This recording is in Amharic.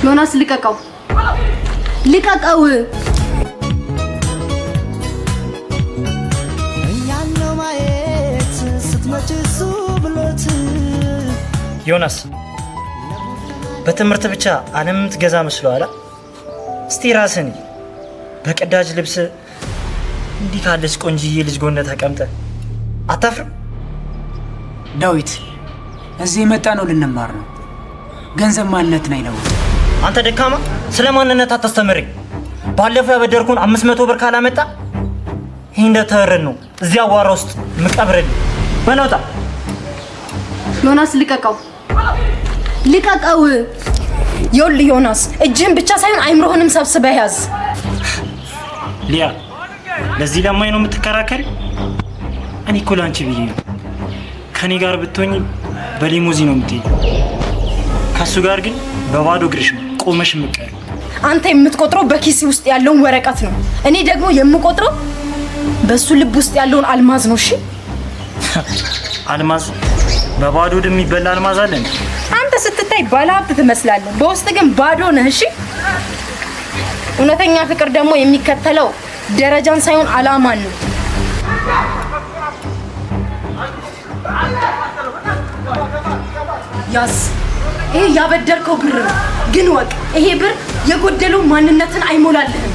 ዮናስ ልቀቀው! ልቀቀው! ዮናስ በትምህርት ብቻ ዓለም የምትገዛ መስሎሃል? እስቲ ራስን በቅዳጅ ልብስ እንዲህ ካለች ቆንጂዬ ልጅ ጎነ ተቀምጠ አታፍርም? ዳዊት እዚህ የመጣ ነው ልንማር ነው። ገንዘብ ማንነትን አይለውጥ። አንተ ደካማ ስለ ማንነት አታስተምረኝ። ባለፈው ያበደርኩን 500 ብር ካላመጣ ይሄ እንደተረን ነው እዚያ አዋራ ውስጥ ምቀብረል። በለውጣ ዮናስ ልቀቀው! ልቀቀው! ይኸውልህ ዮናስ እጅህን ብቻ ሳይሆን አይምሮህንም ሰብስበህ ያዝ። ሊያ ለዚህ ለማኝ ነው የምትከራከሪ? እኔ እኮ ላንቺ ብዬ ነው። ከኔ ጋር ብትሆኚ በሊሙዚን ነው የምትሄጂው። ከሱ ጋር ግን በባዶ እግርሽ ነው ቆመሽ የምትቀሪ። አንተ የምትቆጥረው በኪስ ውስጥ ያለውን ወረቀት ነው። እኔ ደግሞ የምቆጥረው በሱ ልብ ውስጥ ያለውን አልማዝ ነው። እሺ አልማዝ? በባዶ ሆድ የሚበላ አልማዝ አለ እንዴ? አንተ ስትታይ ባለሀብት ትመስላለህ፣ በውስጥ ግን ባዶ ነህ። እሺ እውነተኛ ፍቅር ደግሞ የሚከተለው ደረጃን ሳይሆን አላማን ነው። ያዝ። ይሄ ያበደርከው ብር ነው፣ ግን ወቅ ይሄ ብር የጎደለው ማንነትን አይሞላልህም።